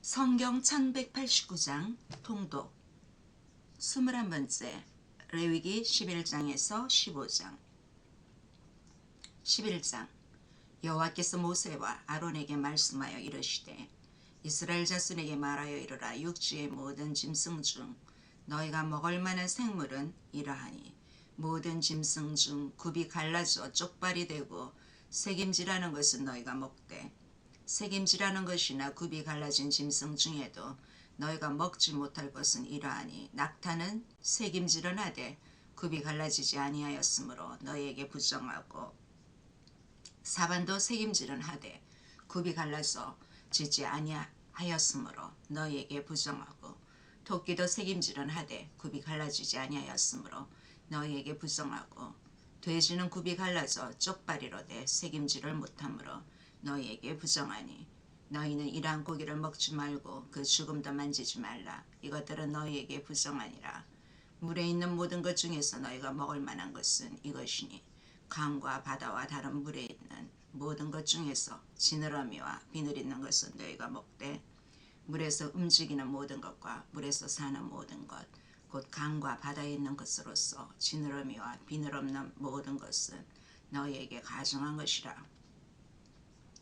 성경 1189장 통독 21번째 레위기 11장에서 15장 11장 여호와께서 모세와 아론에게 말씀하여 이르시되 이스라엘 자손에게 말하여 이르라. 육지의 모든 짐승 중 너희가 먹을 만한 생물은 이러하니 모든 짐승 중 굽이 갈라져 쪽발이 되고 새김질하는 것은 너희가 먹되 새김질하는 것이나 굽이 갈라진 짐승 중에도 너희가 먹지 못할 것은 이러하니 낙타는 새김질은 하되 굽이 갈라지지 아니하였으므로 너희에게 부정하고 사반도 새김질은 하되 굽이 갈라져 지지 아니하였으므로 너희에게 부정하고 토끼도 새김질은 하되 굽이 갈라지지 아니하였으므로 너희에게 부정하고 돼지는 굽이 갈라져 쪽발이로되 새김질을 못하므로 너희에게 부정하니 너희는 이러한 고기를 먹지 말고 그 죽음도 만지지 말라. 이것들은 너희에게 부정하니라. 물에 있는 모든 것 중에서 너희가 먹을 만한 것은 이것이니 강과 바다와 다른 물에 있는 모든 것 중에서 지느러미와 비늘 있는 것은 너희가 먹되 물에서 움직이는 모든 것과 물에서 사는 모든 것 곧 강과 바다에 있는 것으로서 지느러미와 비늘 없는 모든 것은 너희에게 가증한 것이라.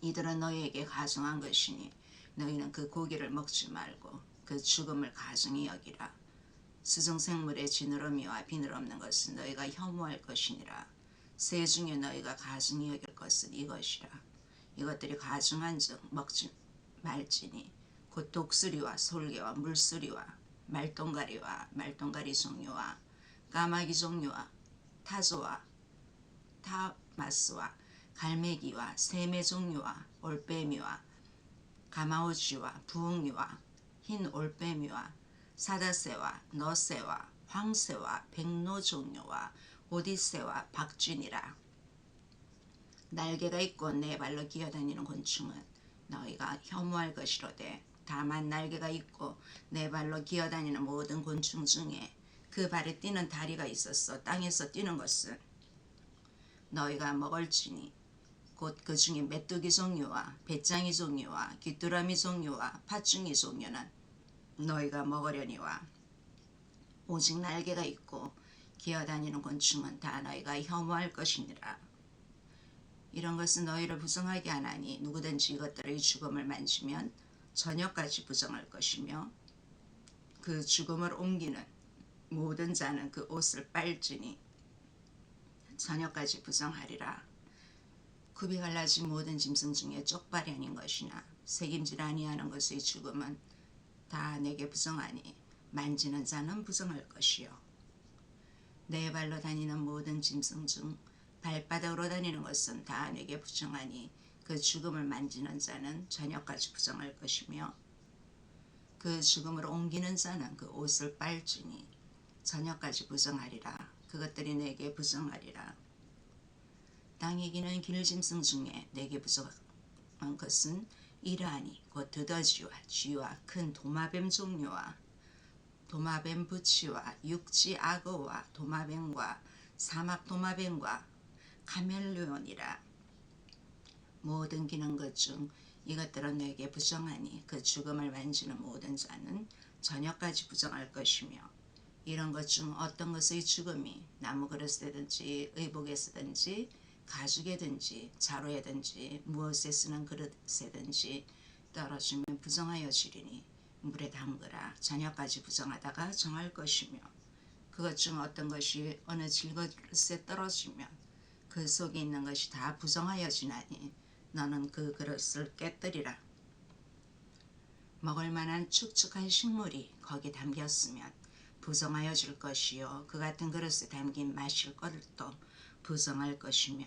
이들은 너희에게 가증한 것이니 너희는 그 고기를 먹지 말고 그 죽음을 가증히 여기라. 수중생물의 지느러미와 비늘 없는 것은 너희가 혐오할 것이니라. 새 중에 너희가 가증히 여길 것은 이것이라. 이것들이 가증한즉 먹지 말지니 곧 독수리와 솔개와 물수리와 말똥가리와 말똥가리 종류와 까마귀 종류와 타조와 타마스와 갈매기와 새매 종류와 올빼미와 가마오쥐와 부흥류와 흰 올빼미와 사자새와 너새와 황새와 백로 종류와 오디새와 박쥐니라. 날개가 있고 네 발로 기어다니는 곤충은 너희가 혐오할 것이로되 다만 날개가 있고 네 발로 기어다니는 모든 곤충 중에 그 발에 뛰는 다리가 있어서 땅에서 뛰는 것은 너희가 먹을지니 곧 그 중에 메뚜기 종류와 배짱이 종류와 귀뚜라미 종류와 팥중이 종류는 너희가 먹으려니와 오직 날개가 있고 기어다니는 곤충은 다 너희가 혐오할 것이니라. 이런 것은 너희를 부정하게 하나니 누구든지 이것들의 죽음을 만지면 저녁까지 부정할 것이며 그 죽음을 옮기는 모든 자는 그 옷을 빨지니 저녁까지 부정하리라. 굽이 갈라진 모든 짐승 중에 쪽발이 아닌 것이나 새김질 아니하는 것의 죽음은 다 내게 부정하니 만지는 자는 부정할 것이요. 네 발로 다니는 모든 짐승 중 발바닥으로 다니는 것은 다 내게 부정하니 그 죽음을 만지는 자는 저녁까지 부정할 것이며 그 죽음을 옮기는 자는 그 옷을 빨지니 저녁까지 부정하리라. 그것들이 내게 부정하리라. 땅에 기는 길짐승 중에 내게 부정한 것은 이러하니 곧 두더지와 쥐와 큰 도마뱀 종류와 도마뱀 부치와 육지 악어와 도마뱀과 사막 도마뱀과 카멜레온이라. 모든 기는 것 중 이것들은 내게 부정하니 그 죽음을 만지는 모든 자는 저녁까지 부정할 것이며 이런 것 중 어떤 것의 죽음이 나무 그릇에든지 의복에서든지 가죽에든지 자루에든지 무엇에 쓰는 그릇에든지 떨어지면 부정하여 지리니 물에 담그라. 저녁까지 부정하다가 정할 것이며 그것 중 어떤 것이 어느 질그릇에 떨어지면 그 속에 있는 것이 다 부정하여 지나니 너는 그 그릇을 깨뜨리라. 먹을 만한 축축한 식물이 거기 담겼으면 부정하여 질 것이요 그 같은 그릇에 담긴 마실 것도 부정할 것이며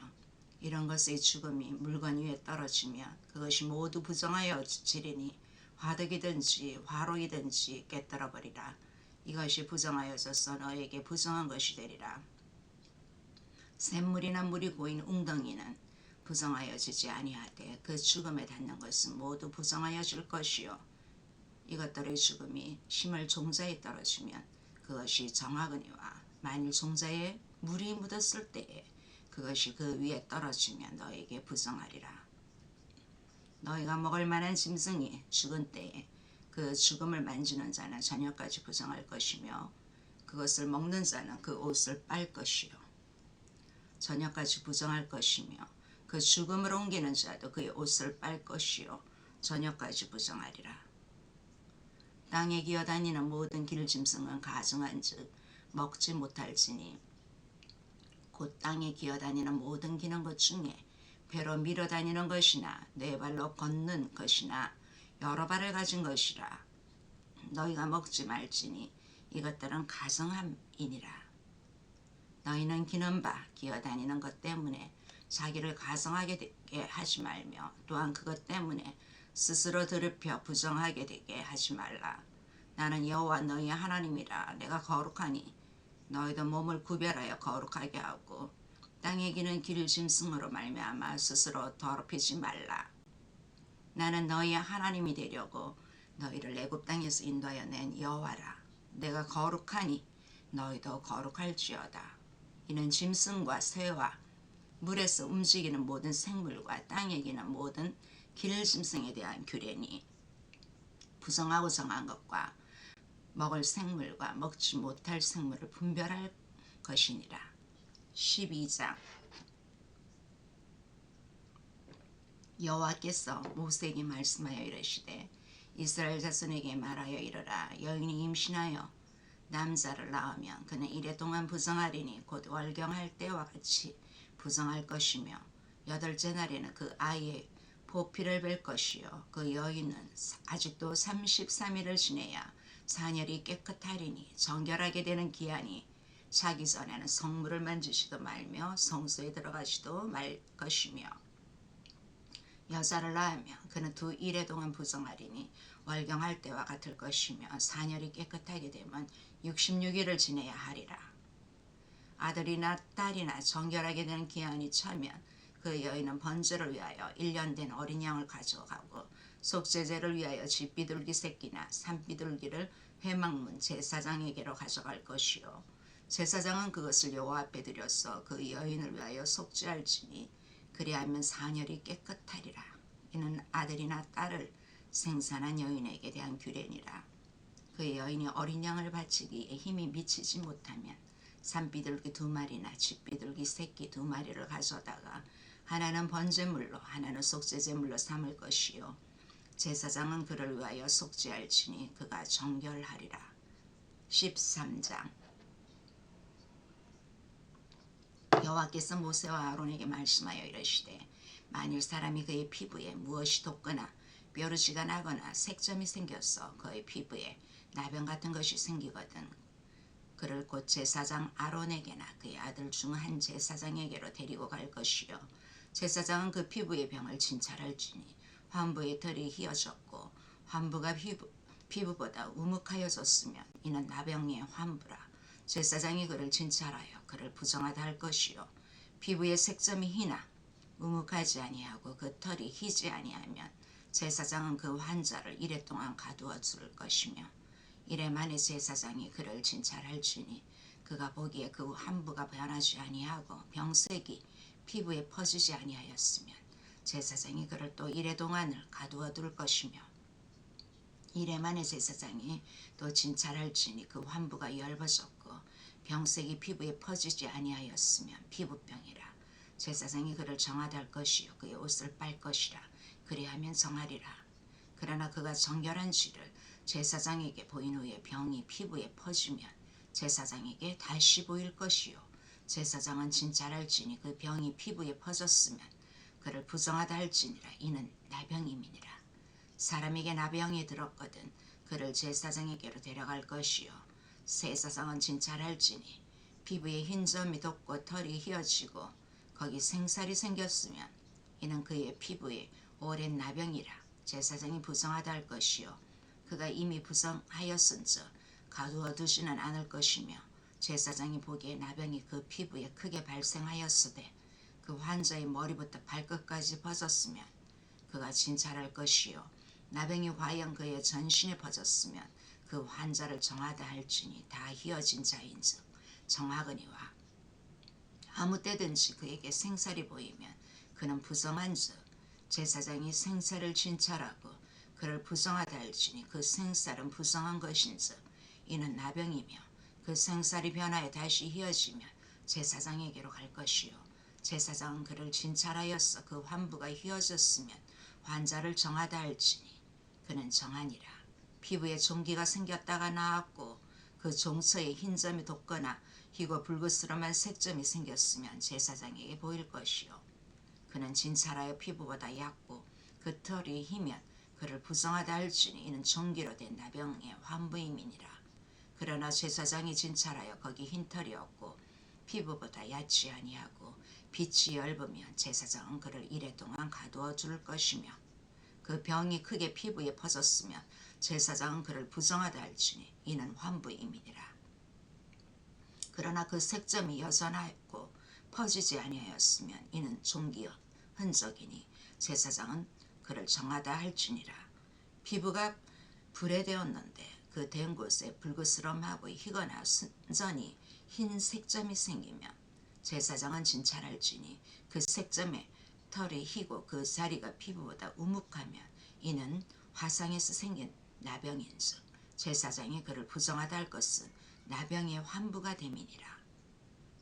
이런 것의 죽음이 물건 위에 떨어지면 그것이 모두 부정하여 지리니 화덕이든지 화로이든지 깨뜨려 버리라. 이것이 부정하여져서 너에게 부정한 것이 되리라. 샘물이나 물이 고인 웅덩이는 부정하여지지 아니하되 그 죽음에 닿는 것은 모두 부정하여질 것이요 이것들의 죽음이 심을 종자에 떨어지면 그것이 정하거니와 만일 종자에 물이 묻었을 때에 그것이 그 위에 떨어지면 너에게 부정하리라. 너희가 먹을 만한 짐승이 죽은 때에 그 죽음을 만지는 자는 저녁까지 부정할 것이며 그것을 먹는 자는 그 옷을 빨 것이요 저녁까지 부정할 것이며 그 죽음을 옮기는 자도 그의 옷을 빨 것이요 저녁까지 부정하리라. 땅에 기어다니는 모든 길짐승은 가증한즉 먹지 못할지니 곧 땅에 기어다니는 모든 기는 것 중에 배로 밀어다니는 것이나 네 발로 걷는 것이나 여러 발을 가진 것이라. 너희가 먹지 말지니 이것들은 가증함이니라. 너희는 기는 바 기어다니는 것 때문에 자기를 가증하게 되게 하지 말며 또한 그것 때문에 스스로 더럽혀 부정하게 되게 하지 말라. 나는 여호와 너희 하나님이라. 내가 거룩하니 너희도 몸을 구별하여 거룩하게 하고 땅에 기는 길짐승으로 말미암아 스스로 더럽히지 말라. 나는 너희의 하나님이 되려고 너희를 애굽 땅에서 인도하여 낸 여호와라. 내가 거룩하니 너희도 거룩할지어다. 이는 짐승과 새와 물에서 움직이는 모든 생물과 땅에 기는 모든 길짐승에 대한 규례니 부정하고 정한 것과 먹을 생물과 먹지 못할 생물을 분별할 것이니라. 12장 여호와께서 모세에게 말씀하여 이르시되 이스라엘 자손에게 말하여 이르라. 여인이 임신하여 남자를 낳으면 그는 이래 동안 부정하리니 곧 월경할 때와 같이 부정할 것이며 여덟째 날에는 그 아이의 보피를 뵐 것이요 그 여인은 아직도 33일을 지내야 사녀리 깨끗하리니 정결하게 되는 기한이 차기 전에는 성물을 만지지도 말며 성소에 들어가지도 말 것이며 여자를 낳으면 그는 두 일해 동안 부정하리니 월경할 때와 같을 것이며 사녀리 깨끗하게 되면 66일을 지내야 하리라. 아들이나 딸이나 정결하게 되는 기한이 차면 그 여인은 번제를 위하여 1년 된 어린 양을 가져가고 속죄제를 위하여 쥐비둘기 새끼나 산비둘기를 회막문 제사장에게로 가져갈 것이요 제사장은 그것을 여호와 앞에 드려서 그 여인을 위하여 속죄할지니 그리하면 사녀리 깨끗하리라. 이는 아들이나 딸을 생산한 여인에게 대한 규례니라. 그 여인이 어린 양을 바치기에 힘이 미치지 못하면 산비둘기 2마리나 쥐비둘기 새끼 2마리를 가져다가 하나는 번제물로 하나는 속죄제물로 삼을 것이요 제사장은 그를 위하여 속죄할지니 그가 정결하리라. 13장 여호와께서 모세와 아론에게 말씀하여 이르시되 만일 사람이 그의 피부에 무엇이 돋거나 뾰루지가 나거나 색점이 생겨서 그의 피부에 나병 같은 것이 생기거든 그를 곧 제사장 아론에게나 그의 아들 중 한 제사장에게로 데리고 갈 것이요 제사장은 그 피부의 병을 진찰할지니 환부의 털이 휘어졌고 환부가 피부보다 우묵하여졌으면 이는 나병의 환부라. 제사장이 그를 진찰하여 그를 부정하다 할 것이요 피부의 색점이 희나 우묵하지 아니하고 그 털이 희지 아니하면 제사장은 그 환자를 이래 동안 가두어 둘 것이며 이래 만에 제사장이 그를 진찰할지니 그가 보기에 그 환부가 변하지 아니하고 병색이 피부에 퍼지지 아니하였으면 제사장이 그를 또 이래 동안을 가두어 둘 것이며 이래 만에 제사장이 또 진찰할지니 그 환부가 엷어졌고 병색이 피부에 퍼지지 아니하였으면 피부병이라. 제사장이 그를 정하다 할 것이요 그의 옷을 빨 것이라. 그리하면 정하리라. 그러나 그가 정결한지를 제사장에게 보인 후에 병이 피부에 퍼지면 제사장에게 다시 보일 것이요 제사장은 진찰할지니 그 병이 피부에 퍼졌으면 그를 부정하다 할지니라. 이는 나병임이니라. 사람에게 나병이 들었거든 그를 제사장에게로 데려갈 것이요 제사장은 진찰할지니 피부에 흰 점이 돋고 털이 휘어지고 거기 생살이 생겼으면 이는 그의 피부에 오랜 나병이라. 제사장이 부정하다 할 것이요 그가 이미 부정하였은즉 가두어 두지는 않을 것이며 제사장이 보기에 나병이 그 피부에 크게 발생하였으되 그 환자의 머리부터 발끝까지 퍼졌으면 그가 진찰할 것이요 나병이 과연 그의 전신에 퍼졌으면 그 환자를 정하다 할지니 다 휘어진 자인즉 정하거니와 아무 때든지 그에게 생살이 보이면 그는 부정한즉 제사장이 생살을 진찰하고 그를 부정하다 할지니 그 생살은 부정한 것인즉 이는 나병이며 그 생살이 변하여 다시 희어지면 제사장에게로 갈 것이요 제사장은 그를 진찰하였어 그 환부가 희어졌으면 환자를 정하다 할지니 그는 정하니라. 피부에 종기가 생겼다가 나았고 그 종처에 흰 점이 돋거나 희고 붉으스름한 색점이 생겼으면 제사장에게 보일 것이요 그는 진찰하여 피부보다 얕고 그 털이 희면 그를 부정하다 할지니 이는 종기로 된 나병의 환부임이니라. 그러나 제사장이 진찰하여 거기 흰 털이 없고 피부보다 얕지 아니하고 빛이 엷으면 제사장은 그를 이레 동안 가두어 둘 것이며 그 병이 크게 피부에 퍼졌으면 제사장은 그를 부정하다 할지니 이는 환부임이니라. 그러나 그 색점이 여전하였고 퍼지지 아니하였으면 이는 종기 흔적이니 제사장은 그를 정하다 할지니라. 피부가 불에 되었는데 그 된 곳에 붉으스름하고 희거나 순전히 흰 색점이 생기면 제사장은 진찰할지니 그 색점에 털이 희고 그 자리가 피부보다 우묵하면 이는 화상에서 생긴 나병인즉 제사장이 그를 부정하다 할 것은 나병의 환부가 됨이니라.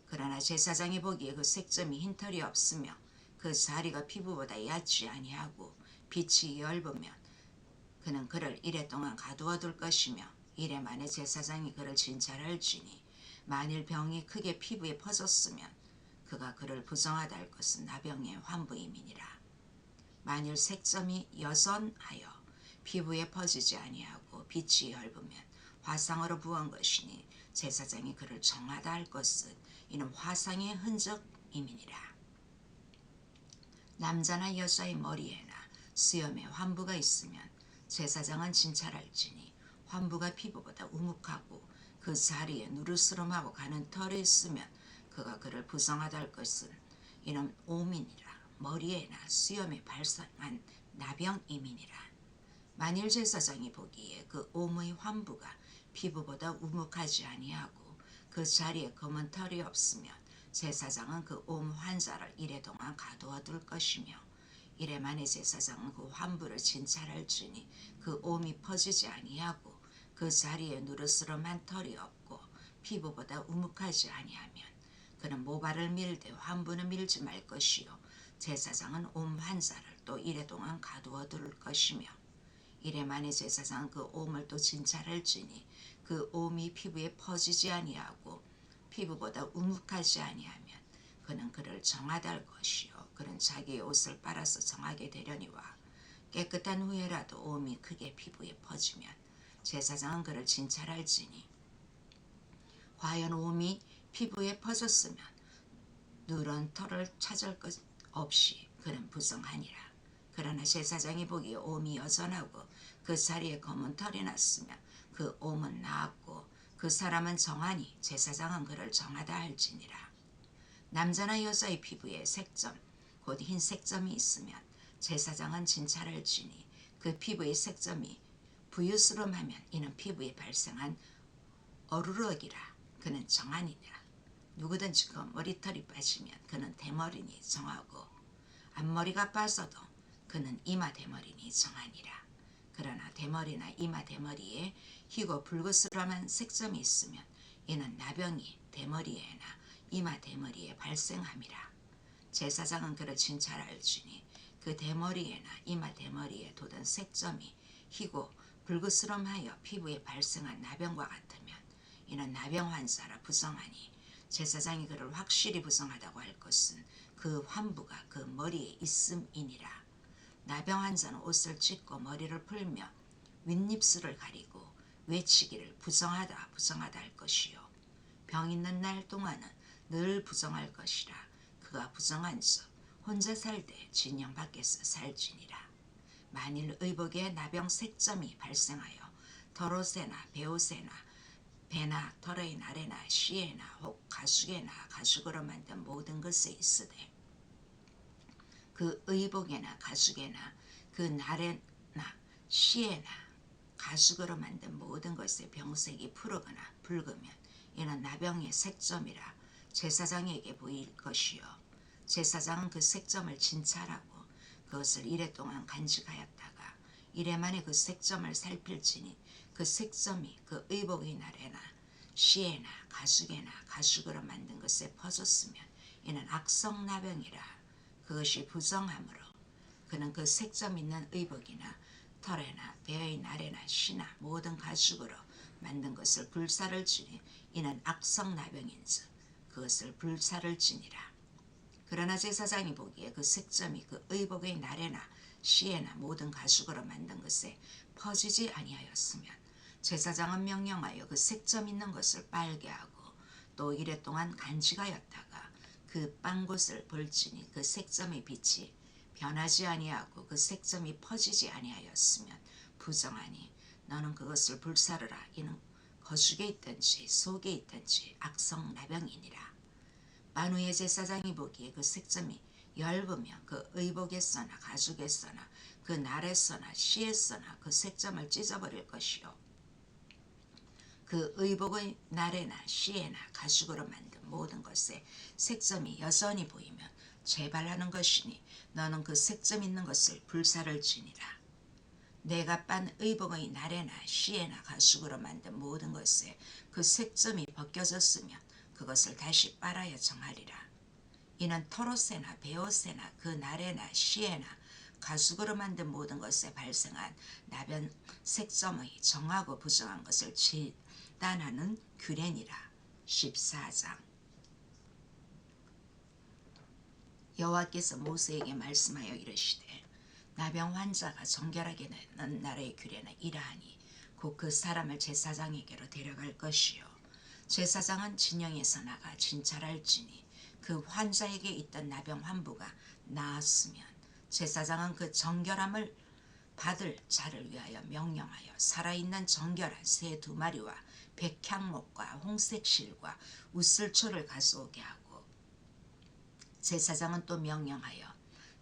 그러나 제사장이 보기에 그 색점이 흰 털이 없으며 그 자리가 피부보다 얕지 아니하고 빛이 엷으면 그는 그를 이레 동안 가두어 둘 것이며 이레 만에 제사장이 그를 진찰할지니 만일 병이 크게 피부에 퍼졌으면 그가 그를 부정하다 할 것은 나병의 환부임이니라. 만일 색점이 여전하여 피부에 퍼지지 아니하고 빛이 엷으면 화상으로 부은 것이니 제사장이 그를 정하다 할 것은 이는 화상의 흔적임이니라. 남자나 여자의 머리에나 수염에 환부가 있으면 제사장은 진찰할지니 환부가 피부보다 우묵하고 그 자리에 누르스름하고 가는 털이 있으면 그가 그를 부정하다 할 것은 이는 오민이라. 머리에나 수염에 발생한 나병임이니라. 만일 제사장이 보기에 그 옴의 환부가 피부보다 우묵하지 아니하고 그 자리에 검은 털이 없으면 제사장은 그 옴 환자를 이레 동안 가두어 둘 것이며 이레 만에 제사장은 그 환부를 진찰할지니 그 옴이 퍼지지 아니하고 그 자리에 누르스름한 털이 없고 피부보다 우묵하지 아니하면 그는 모발을 밀되 환부는 밀지 말 것이요 제사장은 옴 환자를 또 이레 동안 가두어 둘 것이며 이레 만에 제사장은 그 옴을 또 진찰할지니 그 옴이 피부에 퍼지지 아니하고 피부보다 우묵하지 아니하면 그는 그를 정하다 할 것이요 그는 자기의 옷을 빨아서 정하게 되려니와 깨끗한 후에라도 옴이 크게 피부에 퍼지면 제사장은 그를 진찰할지니 과연 옴이 피부에 퍼졌으면 누런 털을 찾을 것 없이 그는 부정하니라. 그러나 제사장이 보기에 옴이 여전하고 그 자리에 검은 털이 났으면 그 옴은 나았고 그 사람은 정하니 제사장은 그를 정하다 할지니라. 남자나 여자의 피부에 색점 곧 흰 색점이 있으면 제사장은 진찰할지니 그 피부의 색점이 부유스름하면 이는 피부에 발생한 어루럭이라. 그는 정하니라. 누구든지 그 머리털이 빠지면 그는 대머리니 정하고 앞머리가 빠져도 그는 이마 대머리니 정하니라. 그러나 대머리나 이마 대머리에 희고 붉으스름한 색점이 있으면 이는 나병이 대머리에나 이마 대머리에 발생함이라. 제사장은 그를 진찰할지니 그 대머리에나 이마 대머리에 돋은 색점이 희고 붉으스름하여 피부에 발생한 나병과 같으면 이는 나병 환자라 부정하니 제사장이 그를 확실히 부정하다고 할 것은 그 환부가 그 머리에 있음이니라. 나병 환자는 옷을 찢고 머리를 풀며 윗입술을 가리고 외치기를 부정하다 부정하다 할 것이요 병 있는 날 동안은 늘 부정할 것이라. 그가 부정한즉 혼자 살되 진영 밖에서 살지니라. 만일 의복에 나병 색점이 발생하여 털옷에나 베옷에나 배나 털의 나래나 씨에나 혹 가죽에나 가죽으로 만든 모든 것에 있으되 그 의복에나 가죽에나 그 나래나 씨에나 가죽으로 만든 모든 것의 병색이 푸르거나 붉으면 이는 나병의 색점이라 제사장에게 보일 것이요 제사장은 그 색점을 진찰하고 그것을 이레 동안 간직하였다가 이래만에 그 색점을 살필지니 그 색점이 그 의복의 날에나 시에나 가죽에나 가죽으로 만든 것에 퍼졌으면 이는 악성나병이라. 그것이 부정하므로 그는 그 색점 있는 의복이나 털에나 배의 날에나 시나 모든 가죽으로 만든 것을 불사를 지니 이는 악성나병인즉 그것을 불사를 지니라. 그러나 제사장이 보기에 그 색점이 그 의복의 날에나 시에나 모든 가죽으로 만든 것에 퍼지지 아니하였으면 제사장은 명령하여 그 색점 있는 것을 빨게 하고 또 이래 동안 간직하였다가 그 빤 곳을 볼지니 그 색점의 빛이 변하지 아니하고 그 색점이 퍼지지 아니하였으면 부정하니 너는 그것을 불사르라. 이는 거죽에 있든지 속에 있든지 악성나병이니라. 만후의 제사장이 보기에 그 색점이 엷으며 그 의복에서나 가죽에서나 그 날에서나 시에서나 그 색점을 찢어버릴 것이요 그 의복의 날에나 시에나 가죽으로 만든 모든 것에 색점이 여전히 보이면 재발하는 것이니 너는 그 색점 있는 것을 불사를 지니라. 내가 빤 의복의 날에나 시에나 가죽으로 만든 모든 것에 그 색점이 벗겨졌으면 그것을 다시 빨아야 정하리라. 이는 털옷에나 베옷에나 그 날에나 시에나 가죽으로 만든 모든 것에 발생한 나변 색점의 정하고 부정한 것을 진단하는 규례니라. 14장. 여호와께서 모세에게 말씀하여 이르시되 나병 환자가 정결하게 되는 날의 규례는 이러하니 곧 그 사람을 제사장에게로 데려갈 것이요 제사장은 진영에서 나가 진찰할지니 그 환자에게 있던 나병 환부가 나았으면 제사장은 그 정결함을 받을 자를 위하여 명령하여 살아있는 정결한 새 2마리와 백향목과 홍색실과 우슬초를 가져오게 하고 제사장은 또 명령하여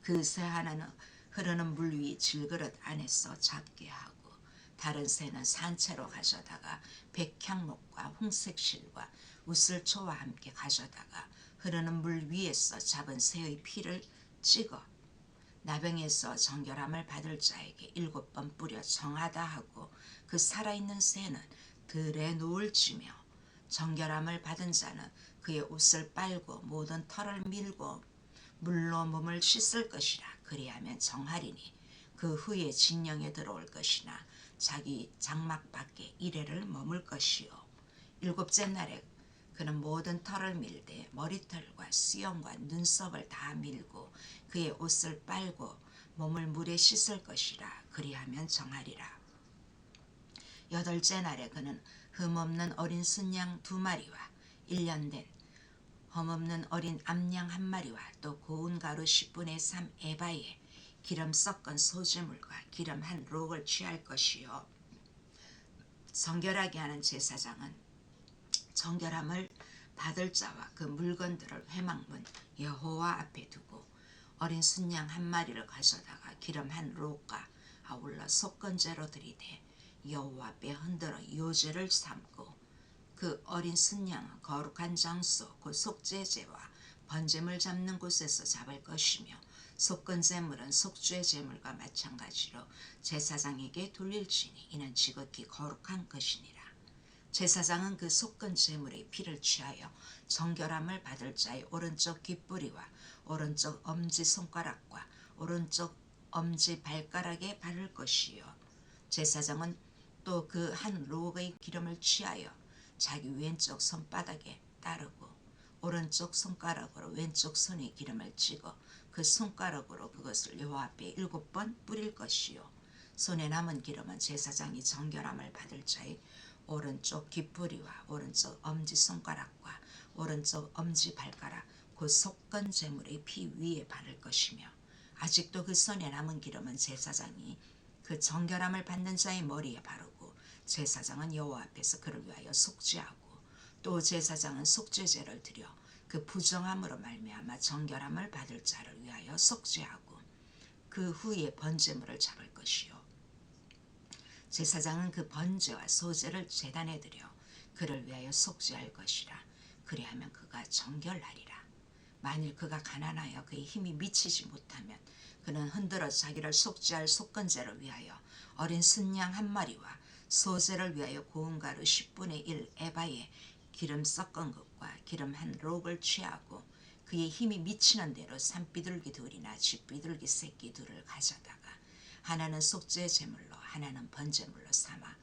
그 새 하나는 흐르는 물 위 질그릇 안에서 잡게 하고 다른 새는 산채로 가져다가 백향목과 홍색실과 우슬초와 함께 가져다가 흐르는 물 위에서 잡은 새의 피를 찍어 나병에서 정결함을 받을 자에게 7번 뿌려 정하다 하고 그 살아있는 새는 들에 누울지며 정결함을 받은 자는 그의 옷을 빨고 모든 털을 밀고 물로 몸을 씻을 것이라. 그리하면 정하리니 그 후에 진영에 들어올 것이나 자기 장막 밖에 이래를 머물 것이요 7째 날에 그는 모든 털을 밀되 머리털과 수염과 눈썹을 다 밀고 그의 옷을 빨고 몸을 물에 씻을 것이라. 그리하면 정하리라. 8째 날에 그는 흠없는 어린 순양 2마리와 1년 된 흠없는 어린 암양 1마리와 또 고운 가루 10분의 3 에바에 기름 섞은 소재물과 기름 1록을 취할 것이요 정결하게 하는 제사장은 정결함을 받을 자와 그 물건들을 회막문 여호와 앞에 두고 어린 순양 1마리를 가져다가 기름 1록과 아울러 속건제로 들이되 여호와 앞에 흔들어 요제를 삼고 그 어린 순양은 거룩한 장소 곧 속죄제와 번제물 잡는 곳에서 잡을 것이며 속건제물은 속죄 제물과 마찬가지로 제사장에게 돌릴지니 이는 지극히 거룩한 것이니라. 제사장은 그 속건제물의 피를 취하여 정결함을 받을 자의 오른쪽 귓뿌리와 오른쪽 엄지손가락과 오른쪽 엄지발가락에 바를 것이요 제사장은 또 그 1록의 기름을 취하여 자기 왼쪽 손바닥에 따르고 오른쪽 손가락으로 왼쪽 손에 기름을 찍어 그 손가락으로 그것을 여호와 앞에 7번 뿌릴 것이요 손에 남은 기름은 제사장이 정결함을 받을 자의 오른쪽 귓뿌리와 오른쪽 엄지손가락과 오른쪽 엄지발가락 곧 속건 제물의 피 위에 바를 것이며 아직도 그 손에 남은 기름은 제사장이 그 정결함을 받는 자의 머리에 바르고 제사장은 여호와 앞에서 그를 위하여 속죄하고 또 제사장은 속죄제를 드려 그 부정함으로 말미암아 정결함을 받을 자를 위하여 속죄하고 그 후에 번제물을 잡을 것이요 제사장은 그 번제와 소제를 제단에 드려 그를 위하여 속죄할 것이라. 그리하면 그가 정결하리라. 만일 그가 가난하여 그의 힘이 미치지 못하면 그는 흔들어 자기를 속죄할 속건제를 위하여 어린 순양 한 마리와 소제를 위하여 고운 가루 10분의 1 에바에 기름 섞은 것과 기름 한 록을 취하고 그의 힘이 미치는 대로 산비둘기 둘이나 쥐비둘기 새끼 둘을 가져다가 하나는 속죄 제물로 하나는 번제물로 삼아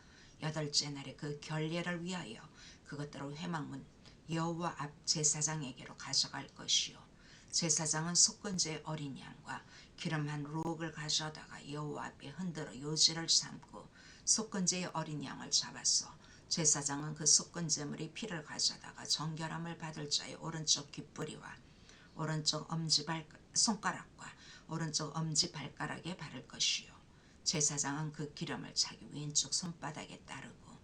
여덟째 날에 그 결례를 위하여 그것들을 회막문 여호와 앞 제사장에게로 가져갈 것이요 제사장은 속건제 어린 양과 기름 한 록을 가져다가 여호와 앞에 흔들어 요제를 삼고 속건제의 어린 양을 잡았어. 제사장은 그 속건제물의 피를 가져다가 정결함을 받을 자의 오른쪽 귓뿌리와 오른쪽 손가락과 오른쪽 엄지발가락에 바를 것이요 제사장은 그 기름을 자기 왼쪽 손바닥에 따르고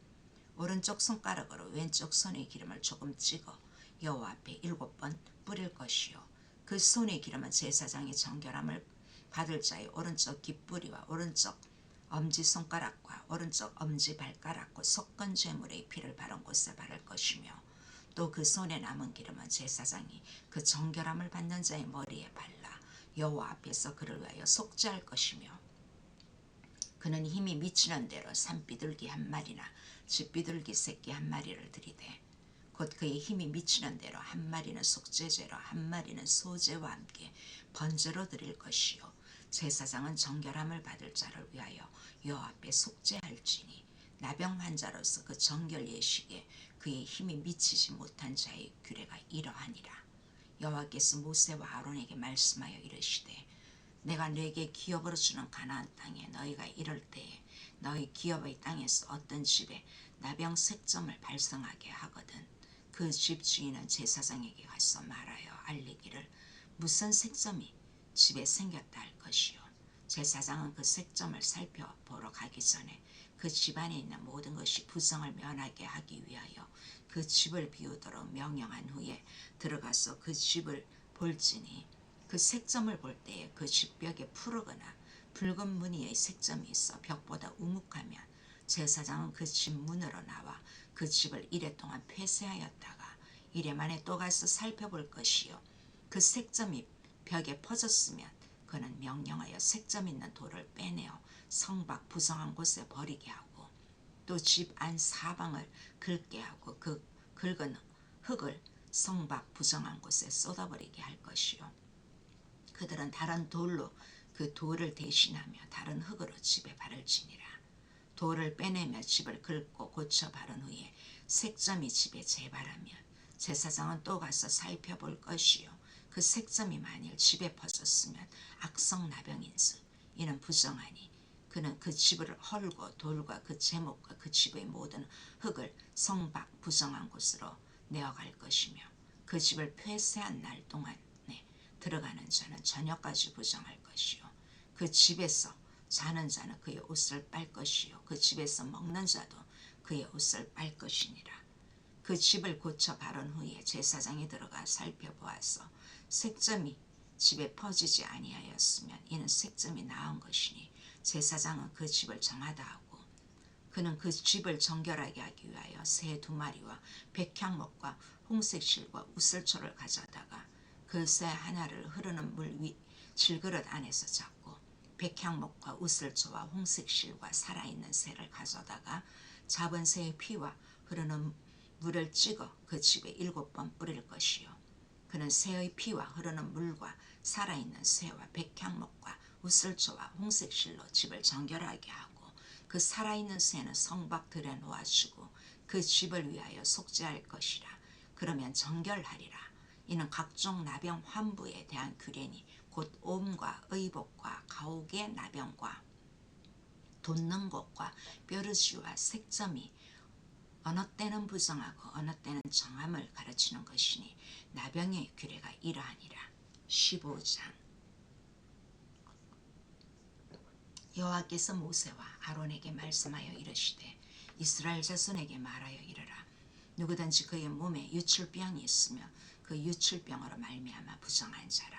오른쪽 손가락으로 왼쪽 손의 기름을 조금 찍어 여호와 앞에 7번 뿌릴 것이요 그 손의 기름은 제사장의 정결함을 받을 자의 오른쪽 귓뿌리와 오른쪽 엄지손가락과 오른쪽 엄지발가락과 속건제물의 피를 바른 곳에 바를 것이며 또 그 손에 남은 기름은 제사장이 그 정결함을 받는 자의 머리에 발라 여호와 앞에서 그를 위하여 속죄할 것이며 그는 힘이 미치는 대로 산비둘기 한 마리나 쥐비둘기 새끼 한 마리를 들이되 곧 그의 힘이 미치는 대로 한 마리는 속죄제로 한 마리는 소제와 함께 번제로 드릴 것이요 제사장은 정결함을 받을 자를 위하여 여호와 앞에 속죄할지니 나병 환자로서 그 정결 예식에 그의 힘이 미치지 못한 자의 규례가 이러하니라. 여호와께서 모세와 아론에게 말씀하여 이르시되 내가 너에게 기업으로 주는 가나안 땅에 너희가 이를 때에 너희 기업의 땅에서 어떤 집에 나병 색점을 발생하게 하거든 그 집 주인은 제사장에게 가서 말하여 알리기를 무슨 색점이 집에 생겼다 할 것이요 제사장은 그 색점을 살펴보러 가기 전에 그 집안에 있는 모든 것이 부정을 면하게 하기 위하여 그 집을 비우도록 명령한 후에 들어가서 그 집을 볼지니 그 색점을 볼 때에 그 집벽에 푸르거나 붉은 무늬의 색점이 있어 벽보다 우묵하면 제사장은 그 집 문으로 나와 그 집을 이래 동안 폐쇄하였다가 이래 만에 또 가서 살펴볼 것이요 그 색점이 벽에 퍼졌으면 그는 명령하여 색점 있는 돌을 빼내어 성밖 부정한 곳에 버리게 하고 또 집 안 사방을 긁게 하고 그 긁은 흙을 성밖 부정한 곳에 쏟아버리게 할 것이요 그들은 다른 돌로 그 돌을 대신하며 다른 흙으로 집에 바를지니라. 돌을 빼내며 집을 긁고 고쳐 바른 후에 색점이 집에 재발하면 제사장은 또 가서 살펴볼 것이요 그 색점이 만일 집에 퍼졌으면 악성나병인즉 이는 부정하니 그는 그 집을 헐고 돌과 그 제목과 그 집의 모든 흙을 성밖 부정한 곳으로 내어갈 것이며 그 집을 폐쇄한 날 동안에 들어가는 자는 저녁까지 부정할 것이요 그 집에서 자는 자는 그의 옷을 빨 것이요 그 집에서 먹는 자도 그의 옷을 빨 것이니라. 그 집을 고쳐 바른 후에 제사장이 들어가 살펴보아서 색점이 집에 퍼지지 아니하였으면 이는 색점이 나은 것이니 제사장은 그 집을 정하다 하고 그는 그 집을 정결하게 하기 위하여 새 2마리와 백향목과 홍색실과 우슬초를 가져다가 그 새 하나를 흐르는 물 위 질그릇 안에서 잡고 백향목과 우슬초와 홍색실과 살아있는 새를 가져다가 잡은 새의 피와 흐르는 물을 찍어 그 집에 7번 뿌릴 것이요 그는 새의 피와 흐르는 물과 살아있는 새와 백향목과 우슬초와 홍색실로 집을 정결하게 하고 그 살아있는 새는 성밖 들에 놓아주고 그 집을 위하여 속죄할 것이라. 그러면 정결하리라. 이는 각종 나병 환부에 대한 규례니 곧 옴과 의복과 가옥의 나병과 돋는 것과 뾰루지와 색점이 어느 때는 부정하고 어느 때는 정함을 가르치는 것이니 나병의 규례가 이러하니라. 15장 여호와께서 모세와 아론에게 말씀하여 이르시되 이스라엘 자손에게 말하여 이르라. 누구든지 그의 몸에 유출병이 있으며 그 유출병으로 말미암아 부정한 자라.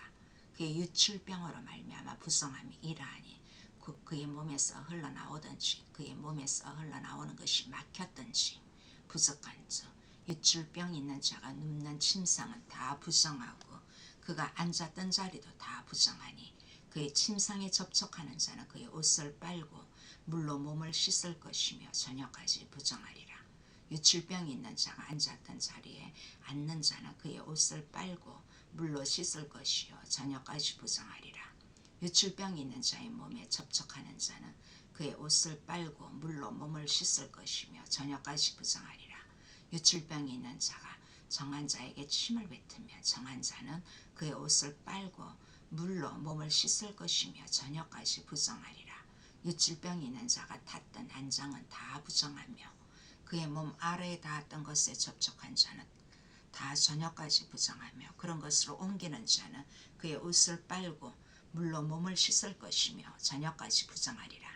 그의 유출병으로 말미암아 부정함이 이러하니 곧 그의 몸에서 흘러나오든지 그의 몸에서 흘러나오는 것이 막혔든지 부족한즉 유출병 있는 자가 눕는 침상은 다 부정하고 그가 앉았던 자리도 다 부정하니 그의 침상에 접촉하는 자는 그의 옷을 빨고 물로 몸을 씻을 것이며 저녁까지 부정하리라. 유출병이 있는 자가 앉았던 자리에 앉는 자는 그의 옷을 빨고 물로 씻을 것이요 저녁까지 부정하리라. 유출병이 있는 자의 몸에 접촉하는 자는 그의 옷을 빨고 물로 몸을 씻을 것이며 저녁까지 부정하리라. 유출병이 있는 자가 정한 자에게 침을 뱉으면 정한 자는 그의 옷을 빨고 물로 몸을 씻을 것이며 저녁까지 부정하리라. 유출병이 있는 자가 탔던 안장은 다 부정하며 그의 몸 아래에 닿았던 것에 접촉한 자는 다 저녁까지 부정하며 그런 것으로 옮기는 자는 그의 옷을 빨고 물로 몸을 씻을 것이며 저녁까지 부정하리라.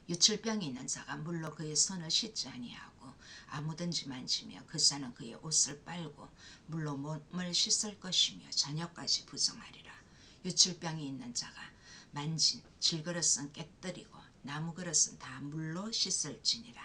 유출병이 있는 자가 물로 그의 손을 씻지 아니하고 아무든지 만지며 그 자는 그의 옷을 빨고 물로 몸을 씻을 것이며 저녁까지 부정하리라. 유출병이 있는 자가 만진 질그릇은 깨뜨리고 나무 그릇은 다 물로 씻을지니라.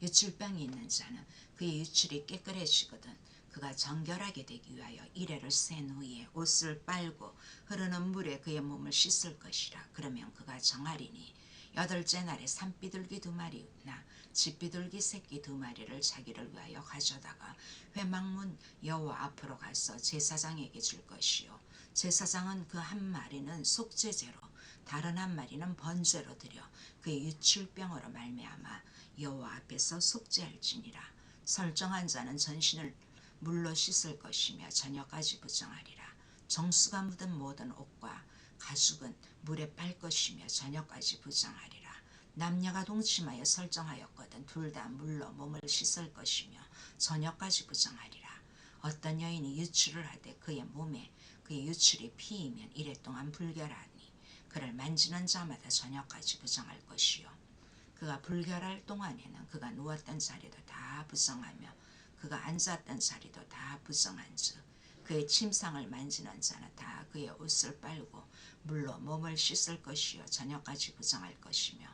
유출병이 있는 자는 그의 유출이 깨끗해지거든 그가 정결하게 되기 위하여 이레를 센 후에 옷을 빨고 흐르는 물에 그의 몸을 씻을 것이라. 그러면 그가 정하리니 여덟째 날에 산비둘기 2마리나 집비둘기 새끼 2마리를 자기를 위하여 가져다가 회막문 여호와 앞으로 가서 제사장에게 줄 것이요 제사장은 그 한 마리는 속죄제로 다른 한 마리는 번제로 드려 그의 유출병으로 말미암아 여호와 앞에서 속죄할지니라. 설정한 자는 전신을 물로 씻을 것이며 저녁까지 부정하리라. 정수가 묻은 모든 옷과 가죽은 물에 빨 것이며 저녁까지 부정하리라. 남녀가 동침하여 설정하였거든 둘 다 물로 몸을 씻을 것이며 저녁까지 부정하리라. 어떤 여인이 유출을 하되 그의 몸에 그의 유출이 피이면 이래 동안 불결하니 그를 만지는 자마다 저녁까지 부정할 것이요 그가 불결할 동안에는 그가 누웠던 자리도 다 부정하며 그가 앉았던 자리도 다 부정한즉 그의 침상을 만지는 자는 다 그의 옷을 빨고 물로 몸을 씻을 것이요 저녁까지 부정할 것이며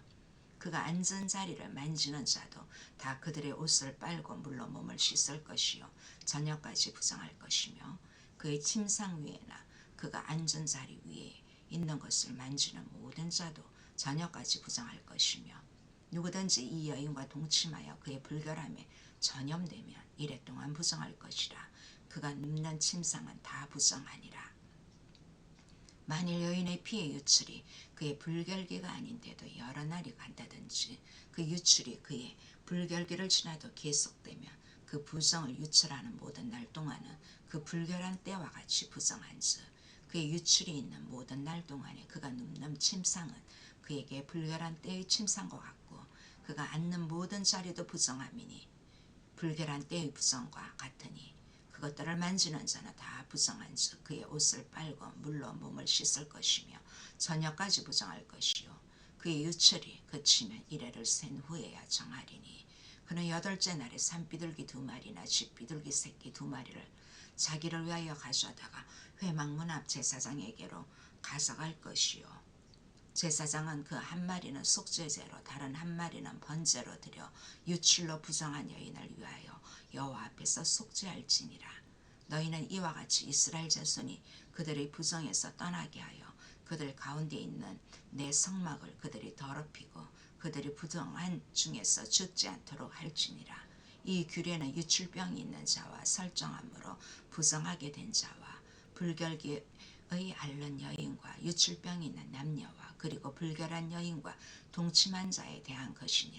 그가 앉은 자리를 만지는 자도 다 그들의 옷을 빨고 물로 몸을 씻을 것이요 저녁까지 부정할 것이며 그의 침상 위에나 그가 앉은 자리 위에 있는 것을 만지는 모든 자도 저녁까지 부정할 것이며 누구든지 이 여인과 동침하여 그의 불결함에 전염되면 이래 동안 부정할 것이라. 그가 눕는 침상은 다 부정하니라. 만일 여인의 피의 유출이 그의 불결기가 아닌데도 여러 날이 간다든지 그 유출이 그의 불결기를 지나도 계속되면 그 부정을 유출하는 모든 날 동안은 그 불결한 때와 같이 부정한즉 그의 유출이 있는 모든 날 동안에 그가 눕는 침상은 그에게 불결한 때의 침상과 같고 그가 앉는 모든 자리도 부정함이니 불결한 때의 부정과 같으니 그것들을 만지는 자는 다 부정한즉 그의 옷을 빨고 물로 몸을 씻을 것이며 저녁까지 부정할 것이요 그의 유출이 그치면 이래를 센 후에야 정하리니 그는 8째 날에 산비둘기 2마리나 집비둘기 새끼 2마리를 자기를 위하여 가져다가 회막문 앞 제사장에게로 가져갈 것이요 제사장은 그 한 마리는 속죄제로 다른 한 마리는 번제로 드려 유출로 부정한 여인을 위하여 여호와 앞에서 속죄할지니라. 너희는 이와 같이 이스라엘 자손이 그들의 부정에서 떠나게 하여 그들 가운데 있는 내 성막을 그들이 더럽히고 그들이 부정한 중에서 죽지 않도록 할지니라. 이 규례는 유출병이 있는 자와 설정함으로 부정하게 된 자와 불결기의 앓는 여인과 유출병이 있는 남녀와 그리고 불결한 여인과 동침한 자에 대한 것이니라.